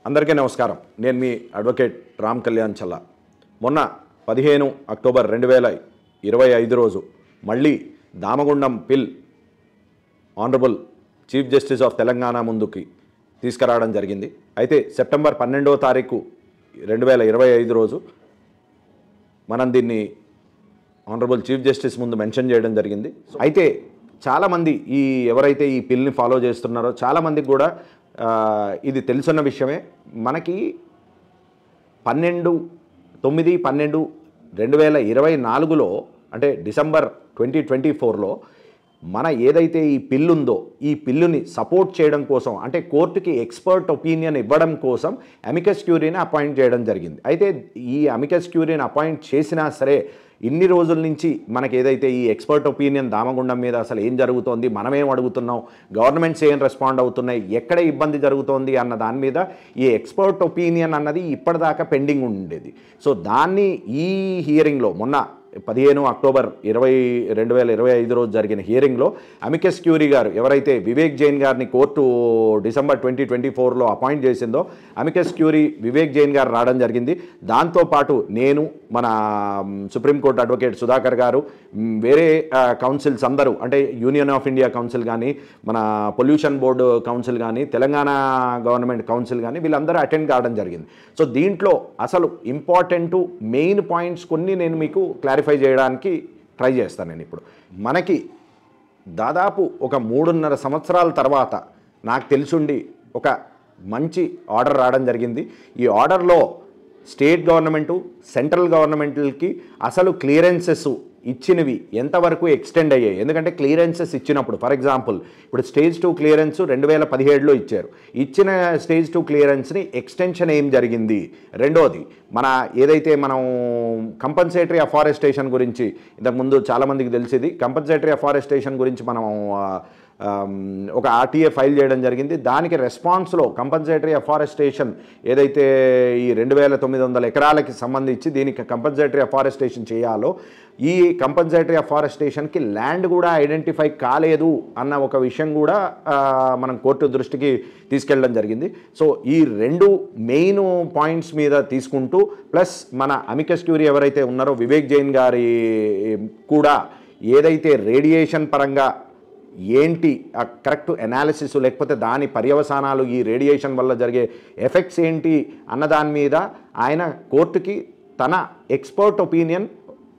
అందరికీ నమస్కారం. నేను మీ అడ్వకేట్ రామ్ కళ్యాణ్ చల్లా. మొన్న 15 అక్టోబర్ 2025 రోజు మళ్ళీ దామగుండం పిల్ honourable chief justice of Telangana ముందుకి తీసుకురావడం జరిగింది. అయితే సెప్టెంబర్ 12వ తారీఖు 2025 రోజు మనం దీన్ని ఆనరబుల్ చీఫ్ జస్టిస్ ముందు మెన్షన్ చేయడం జరిగింది. అయితే చాలామంది ఎవరైతే ఈ పిల్ని ఫాలో చేస్తున్నారో చాలామందికి కూడా ఇది తెలుసున్న విషయమే. మనకి 9/12/2024లో అంటే డిసెంబర్ 2024లో మన ఏదైతే ఈ పిల్లు ఉందో ఈ పిల్లుని సపోర్ట్ చేయడం కోసం అంటే కోర్టుకి ఎక్స్పర్ట్ ఒపీనియన్ ఇవ్వడం కోసం అమికస్ క్యూరీని అపాయింట్ చేయడం జరిగింది. అయితే ఈ అమికస్ క్యూరీని అపాయింట్ చేసినా సరే ఇన్ని రోజుల నుంచి మనకి ఏదైతే ఈ ఎక్స్పర్ట్ ఒపీనియన్ దామగుండం మీద అసలు ఏం జరుగుతోంది, మనమేం అడుగుతున్నాం, గవర్నమెంట్స్ ఏం రెస్పాండ్ అవుతున్నాయి, ఎక్కడ ఇబ్బంది జరుగుతోంది అన్న దాని మీద ఈ ఎక్స్పర్ట్ ఒపీనియన్ అన్నది ఇప్పటిదాకా పెండింగ్ ఉండేది. సో దాన్ని ఈ హియరింగ్లో మొన్న 15 అక్టోబర్ 2025 రోజు జరిగిన హియరింగ్లో అమికస్ క్యూరీ గారు ఎవరైతే వివేక్ జైన్ గారిని కోర్టు డిసెంబర్ 2024లో అపాయింట్ చేసిందో అమికస్ క్యూరీ వివేక్ జైన్ గారు రావడం జరిగింది. దాంతోపాటు నేను మన సుప్రీంకోర్టు అడ్వకేట్ సుధాకర్ గారు, వేరే కౌన్సిల్స్ అందరూ అంటే యూనియన్ ఆఫ్ ఇండియా కౌన్సిల్ కానీ, మన పొల్యూషన్ బోర్డు కౌన్సిల్ కానీ, తెలంగాణ గవర్నమెంట్ కౌన్సిల్ కానీ వీళ్ళందరూ అటెండ్ కావడం జరిగింది. సో దీంట్లో అసలు ఇంపార్టెంట్ మెయిన్ పాయింట్స్ కొన్ని నేను మీకు క్లారిఫై చేయడానికి ట్రై చేస్తాను. నేను ఇప్పుడు మనకి దాదాపు ఒక 3.5 సంవత్సరాల తర్వాత నాకు తెలిసుండి ఒక మంచి ఆర్డర్ రావడం జరిగింది. ఈ ఆర్డర్లో స్టేట్ గవర్నమెంటు సెంట్రల్ గవర్నమెంట్కి అసలు క్లియరెన్సెస్ ఇచ్చినవి ఎంతవరకు ఎక్స్టెండ్ అయ్యాయి. ఎందుకంటే క్లియరెన్సెస్ ఇచ్చినప్పుడు ఫర్ ఎగ్జాంపుల్ ఇప్పుడు స్టేజ్ 2 క్లియరెన్స్ 2017లో ఇచ్చారు. ఇచ్చిన స్టేజ్ 2 క్లియరెన్స్ని ఎక్స్టెన్షన్ ఏం జరిగింది. రెండోది మన ఏదైతే మనం కంపన్సేటరీ అఫారెస్టేషన్ గురించి ఇంతకుముందు చాలామందికి తెలిసింది. కంపన్సేటరీ అఫారెస్టేషన్ గురించి మనం ఒక ఆర్టీఏ ఫైల్ చేయడం జరిగింది. దానికి రెస్పాన్స్లో కంపన్సేటరీ అఫారెస్టేషన్ ఏదైతే ఈ 2900 ఎకరాలకి సంబంధించి దీనికి కంపన్సేటరీ అఫారెస్టేషన్ చేయాలో ఈ కంపన్సేటరీ అఫారెస్టేషన్కి ల్యాండ్ కూడా ఐడెంటిఫై కాలేదు అన్న ఒక విషయం కూడా మనం కోర్టు దృష్టికి తీసుకెళ్ళడం జరిగింది. సో ఈ రెండు మెయిన్ పాయింట్స్ మీద తీసుకుంటూ ప్లస్ మన అమికస్ క్యూరీ ఎవరైతే ఉన్నారో వివేక్ జైన్ గారి కూడా ఏదైతే రేడియేషన్ పరంగా ఏంటి ఆ కరెక్ట్ అనాలిసిస్ లేకపోతే దాని పర్యవసానాలు ఈ రేడియేషన్ వల్ల జరిగే ఎఫెక్ట్స్ ఏంటి అన్న దాని మీద ఆయన కోర్టుకి తన ఎక్స్పర్ట్ ఒపీనియన్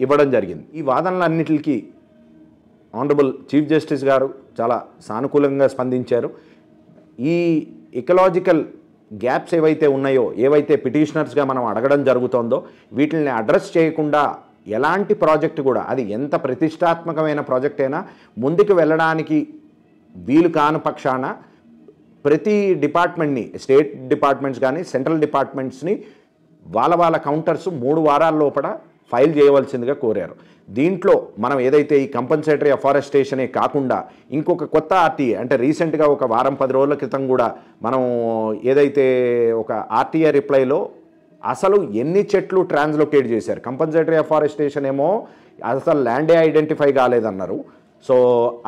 ఇవ్వడం జరిగింది. ఈ వాదనలన్నిటికీ ఆనరబుల్ చీఫ్ జస్టిస్ గారు చాలా సానుకూలంగా స్పందించారు. ఈ ఎకలాజికల్ గ్యాప్స్ ఏవైతే ఉన్నాయో ఏవైతే పిటిషనర్స్గా మనం అడగడం జరుగుతుందో వీటిని అడ్రస్ చేయకుండా ఎలాంటి ప్రాజెక్ట్ కూడా అది ఎంత ప్రతిష్టాత్మకమైన ప్రాజెక్ట్ అయినా ముందుకు వెళ్ళడానికి వీలు కాని పక్షాన ప్రతి డిపార్ట్మెంట్ని స్టేట్ డిపార్ట్మెంట్స్ కానీ సెంట్రల్ డిపార్ట్మెంట్స్ని వాళ్ళ కౌంటర్స్ 3 వారాల లోపల ఫైల్ చేయవలసిందిగా కోరారు. దీంట్లో మనం ఏదైతే ఈ కంపన్సేటరీ అఫారెస్టేషనే కాకుండా ఇంకొక కొత్త ఆర్టీఏ అంటే రీసెంట్గా ఒక వారం 10 రోజుల క్రితం కూడా మనం ఏదైతే ఒక ఆర్టీఏ రిప్లైలో అసలు ఎన్ని చెట్లు ట్రాన్స్లొకేట్ చేశారు. కంపన్సేటరీ అఫారెస్టేషన్ ఏమో అసలు ల్యాండే ఐడెంటిఫై కాలేదన్నారు. సో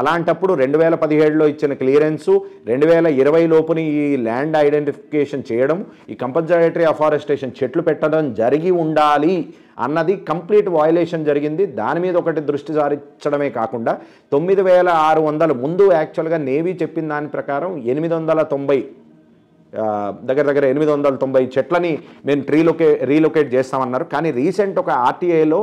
అలాంటప్పుడు 2017లో ఇచ్చిన క్లియరెన్సు 2020 లోపుని ఈ ల్యాండ్ ఐడెంటిఫికేషన్ చేయడం ఈ కంపన్సేటరీ అఫారెస్టేషన్ చెట్లు పెట్టడం జరిగి ఉండాలి అన్నది కంప్లీట్ వయలేషన్ జరిగింది. దాని మీద ఒకటి దృష్టి సారించడమే కాకుండా 9600 ముందు యాక్చువల్గా నేవీ చెప్పిన దాని ప్రకారం 890 దగ్గర 890 చెట్లని మేము రీలొకేట్ చేస్తామన్నారు. కానీ రీసెంట్ ఒక ఆర్టీఐలో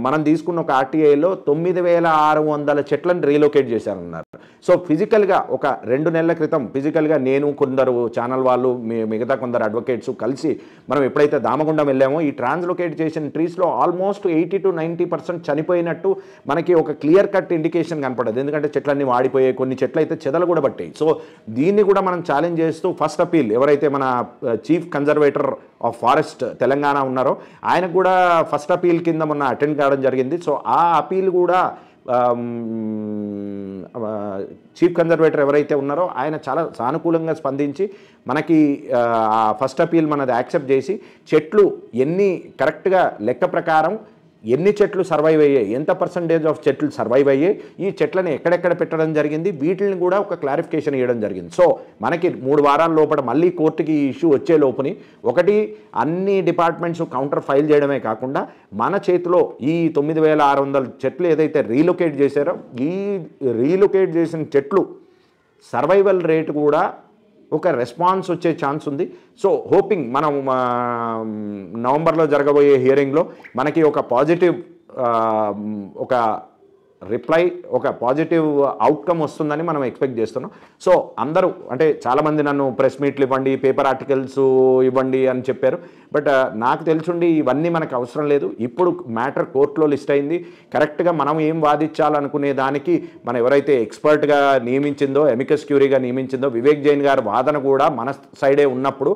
మనం తీసుకున్న ఒక ఆర్టీఐలో 9600 చెట్లను రీలొకేట్ చేశారన్నారు. సో ఫిజికల్గా ఒక 2 నెలల క్రితం ఫిజికల్గా నేను కొందరు ఛానల్ వాళ్ళు మిగతా కొందరు అడ్వకేట్స్ కలిసి మనం ఎప్పుడైతే దామగుండం వెళ్ళామో ఈ ట్రాన్స్లొకేట్ చేసిన ట్రీస్లో ఆల్మోస్ట్ 80 to 90% చనిపోయినట్టు మనకి ఒక క్లియర్ కట్ ఇండికేషన్ కనపడదు. ఎందుకంటే చెట్లన్నీ వాడిపోయాయి, కొన్ని చెట్లు అయితే చెదలు కూడా పట్టాయి. సో దీన్ని కూడా మనం ఛాలెంజ్ చేస్తూ ఫస్ట్ అపీల్ ఎవరైతే మన chief conservator of forest Telangana ఉన్నారో ఆయనకు కూడా ఫస్ట్ అపీల్ కింద మొన్న అటెండ్ కావడం జరిగింది. సో ఆ అపీల్ కూడా చీఫ్ కన్జర్వేటర్ ఎవరైతే ఉన్నారో ఆయన చాలా సానుకూలంగా స్పందించి మనకి ఫస్ట్ అపీల్ మనది యాక్సెప్ట్ చేసి చెట్లు ఎన్ని కరెక్ట్గా లెక్క ప్రకారం ఎన్ని చెట్లు సర్వైవ్ అయ్యాయి, ఎంత పర్సంటేజ్ ఆఫ్ చెట్లు సర్వైవ్ అయ్యాయి, ఈ చెట్లను ఎక్కడెక్కడ పెట్టడం జరిగింది, వీటిని కూడా ఒక క్లారిఫికేషన్ ఇవ్వడం జరిగింది. సో మనకి 3 వారాల లోపల మళ్ళీ కోర్టుకి ఈ ఇష్యూ వచ్చే లోపుని ఒకటి అన్ని డిపార్ట్మెంట్స్ కౌంటర్ ఫైల్ చేయడమే కాకుండా మన చేతిలో ఈ 9600 చెట్లు ఏదైతే రీలొకేట్ చేశారో ఈ రీలొకేట్ చేసిన చెట్లు సర్వైవల్ రేట్ కూడా ఒక రెస్పాన్స్ వచ్చే ఛాన్స్ ఉంది. సో హోపింగ్ మనం నవంబర్లో జరగబోయే హియరింగ్లో మనకి ఒక పాజిటివ్ ఒక రిప్లై, ఒక పాజిటివ్ అవుట్కమ్ వస్తుందని మనం ఎక్స్పెక్ట్ చేస్తున్నాం. సో అందరూ అంటే చాలామంది నన్ను ప్రెస్ మీట్లు ఇవ్వండి, పేపర్ ఆర్టికల్స్ ఇవ్వండి అని చెప్పారు. బట్ నాకు తెలుసుండి ఇవన్నీ మనకు అవసరం లేదు. ఇప్పుడు మ్యాటర్ కోర్టులో లిస్ట్ అయింది. కరెక్ట్గా మనం ఏం వాదించాలనుకునే దానికి మనం ఎవరైతే ఎక్స్పర్ట్గా నియమించిందో, ఎమికస్ క్యూరీగా నియమించిందో వివేక్ జైన్ గారి వాదన కూడా మన సైడే ఉన్నప్పుడు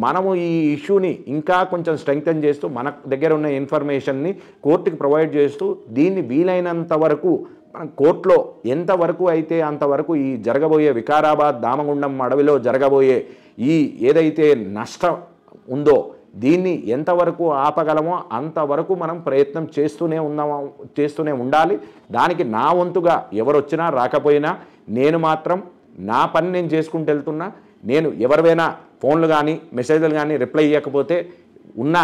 మనము ఈ ఇష్యూని ఇంకా కొంచెం స్ట్రెంగ్తన్ చేస్తూ మన దగ్గర ఉన్న ఇన్ఫర్మేషన్ని కోర్టుకి ప్రొవైడ్ చేస్తూ దీన్ని వీలైనంత వరకు మనం కోర్టులో ఎంతవరకు అయితే అంతవరకు ఈ జరగబోయే వికారాబాద్ దామగుండం అడవిలో జరగబోయే ఈ ఏదైతే నష్టం ఉందో దీన్ని ఎంతవరకు ఆపగలమో అంతవరకు మనం ప్రయత్నం చేస్తూనే ఉండాలి. దానికి నా వంతుగా ఎవరు వచ్చినా రాకపోయినా నేను మాత్రం నా పని నేను చేసుకుంటూ వెళ్తున్నా. నేను ఎవరివైనా ఫోన్లు కానీ మెసేజ్లు కానీ రిప్లై ఇవ్వకపోతే ఉన్న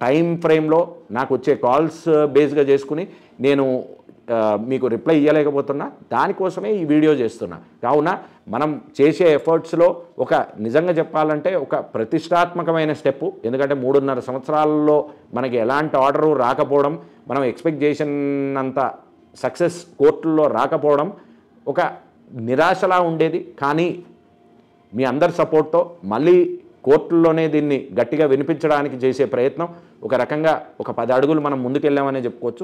టైం ఫ్రేమ్లో నాకు వచ్చే కాల్స్ బేస్గా చేసుకుని నేను మీకు రిప్లై ఇవ్వలేకపోతున్నా. దానికోసమే ఈ వీడియో చేస్తున్నా. కావున మనం చేసే ఎఫర్ట్స్లో ఒక నిజంగా చెప్పాలంటే ఒక ప్రతిష్టాత్మకమైన స్టెప్పు. ఎందుకంటే 3.5 సంవత్సరాల్లో మనకి ఎలాంటి ఆర్డరు రాకపోవడం, మనం ఎక్స్పెక్ట్ చేసినంత సక్సెస్ కోర్టుల్లో రాకపోవడం ఒక నిరాశలా ఉండేది. కానీ మీ అందరి సపోర్ట్తో మళ్ళీ కోర్టుల్లోనే దీన్ని గట్టిగా వినిపించడానికి చేసే ప్రయత్నం ఒక రకంగా ఒక 10 అడుగులు మనం ముందుకెళ్ళామనే చెప్పుకోవచ్చు.